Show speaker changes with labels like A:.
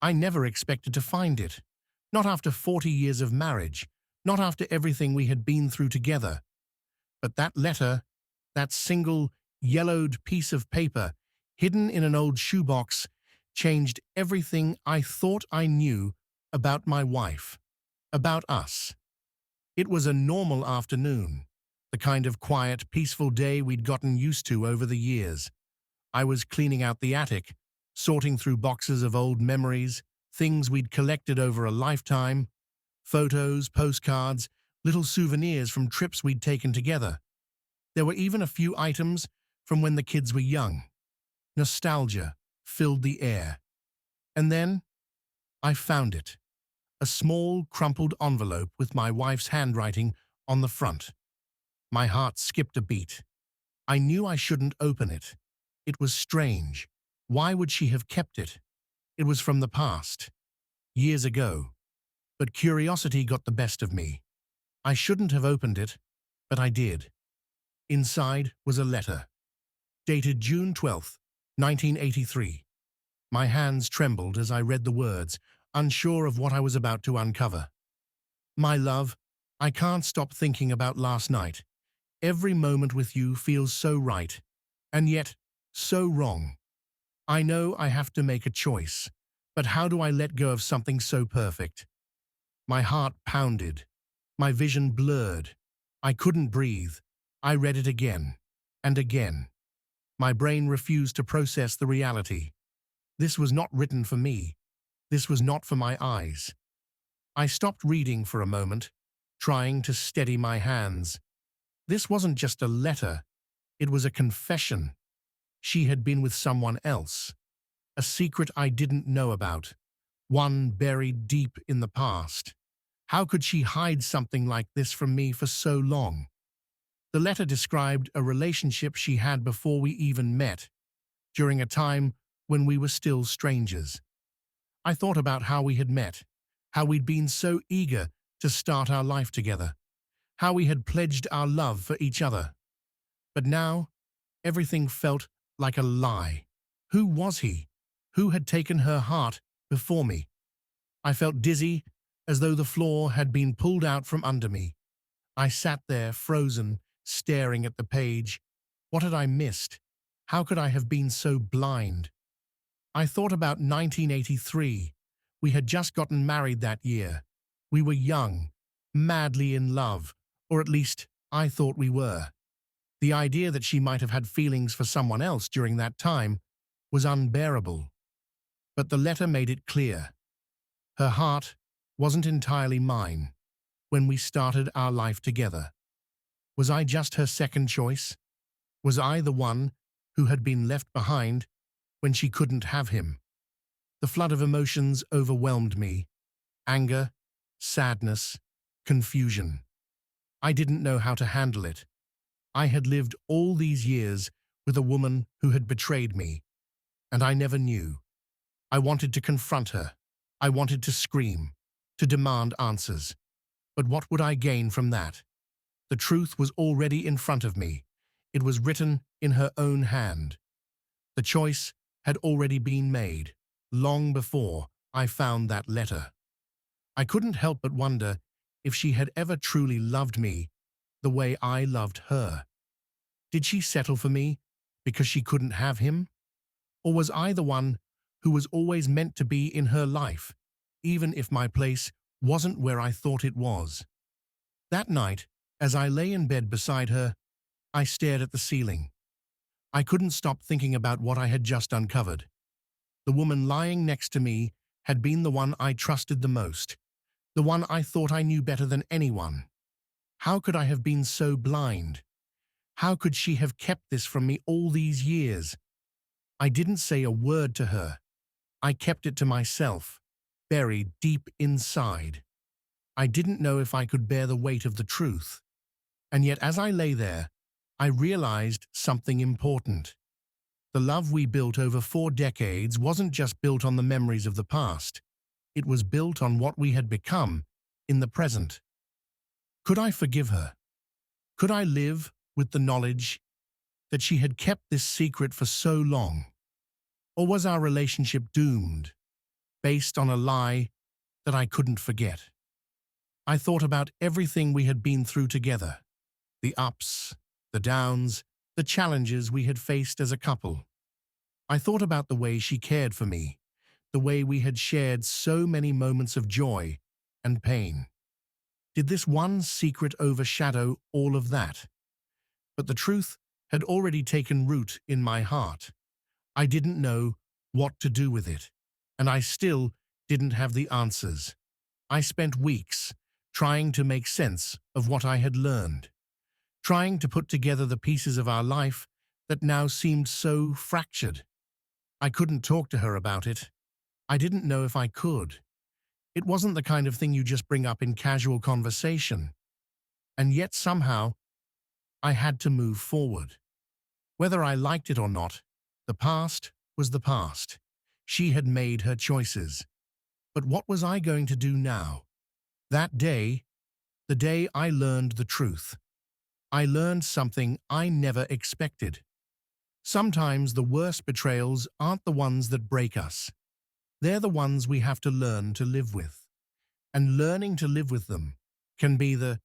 A: I never expected to find it. Not after 40 years of marriage, not after everything we had been through together. But that letter, that single yellowed piece of paper, hidden in an old shoebox, changed everything I thought I knew about my wife, about us. It was a normal afternoon, the kind of quiet, peaceful day we'd gotten used to over the years. I was cleaning out the attic, sorting through boxes of old memories, things we'd collected over a lifetime, photos, postcards, little souvenirs from trips we'd taken together. There were even a few items from when the kids were young. Nostalgia filled the air. And then I found it. A small, crumpled envelope with my wife's handwriting on the front. My heart skipped a beat. I knew I shouldn't open it. It was strange. Why would she have kept it? It was from the past, years ago. But curiosity got the best of me. I shouldn't have opened it, but I did. Inside was a letter, dated June 12th, 1983. My hands trembled as I read the words, unsure of what I was about to uncover. My love, I can't stop thinking about last night. Every moment with you feels so right, and yet so wrong. I know I have to make a choice, but how do I let go of something so perfect? My heart pounded. My vision blurred. I couldn't breathe. I read it again and again. My brain refused to process the reality. This was not written for me. This was not for my eyes. I stopped reading for a moment, trying to steady my hands. This wasn't just a letter. It was a confession. She had been with someone else. A secret I didn't know about. One buried deep in the past. How could she hide something like this from me for so long? The letter described a relationship she had before we even met, during a time when we were still strangers. I thought about how we had met, how we'd been so eager to start our life together, how we had pledged our love for each other. But now, everything felt like a lie. Who was he? Who had taken her heart before me? I felt dizzy, as though the floor had been pulled out from under me. I sat there, frozen, staring at the page. What had I missed? How could I have been so blind? I thought about 1983. We had just gotten married that year. We were young, madly in love, or at least I thought we were. The idea that she might have had feelings for someone else during that time was unbearable. But the letter made it clear. Her heart wasn't entirely mine when we started our life together. Was I just her second choice? Was I the one who had been left behind when she couldn't have him? The flood of emotions overwhelmed me. Anger, sadness, confusion. I didn't know how to handle it. I had lived all these years with a woman who had betrayed me, and I never knew. I wanted to confront her. I wanted to scream, to demand answers. But what would I gain from that? The truth was already in front of me. It was written in her own hand. The choice had already been made, long before I found that letter. I couldn't help but wonder if she had ever truly loved me the way I loved her. Did she settle for me because she couldn't have him? Or was I the one who was always meant to be in her life, even if my place wasn't where I thought it was? That night, as I lay in bed beside her, I stared at the ceiling. I couldn't stop thinking about what I had just uncovered. The woman lying next to me had been the one I trusted the most, the one I thought I knew better than anyone. How could I have been so blind? How could she have kept this from me all these years? I didn't say a word to her. I kept it to myself, buried deep inside. I didn't know if I could bear the weight of the truth. And yet as I lay there, I realized something important. The love we built over 4 decades wasn't just built on the memories of the past. It was built on what we had become in the present. Could I forgive her? Could I live with the knowledge that she had kept this secret for so long? Or was our relationship doomed? based on a lie that I couldn't forget. I thought about everything we had been through together, the ups, the downs, the challenges we had faced as a couple. I thought about the way she cared for me, the way we had shared so many moments of joy and pain. Did this one secret overshadow all of that? But the truth had already taken root in my heart. I didn't know what to do with it, and I still didn't have the answers. I spent weeks trying to make sense of what I had learned, trying to put together the pieces of our life that now seemed so fractured. I couldn't talk to her about it. I didn't know if I could. It wasn't the kind of thing you just bring up in casual conversation. And yet somehow, I had to move forward. Whether I liked it or not, the past was the past. She had made her choices. But what was I going to do now? That day, the day I learned the truth, I learned something I never expected. Sometimes the worst betrayals aren't the ones that break us. They're the ones we have to learn to live with. And learning to live with them can be the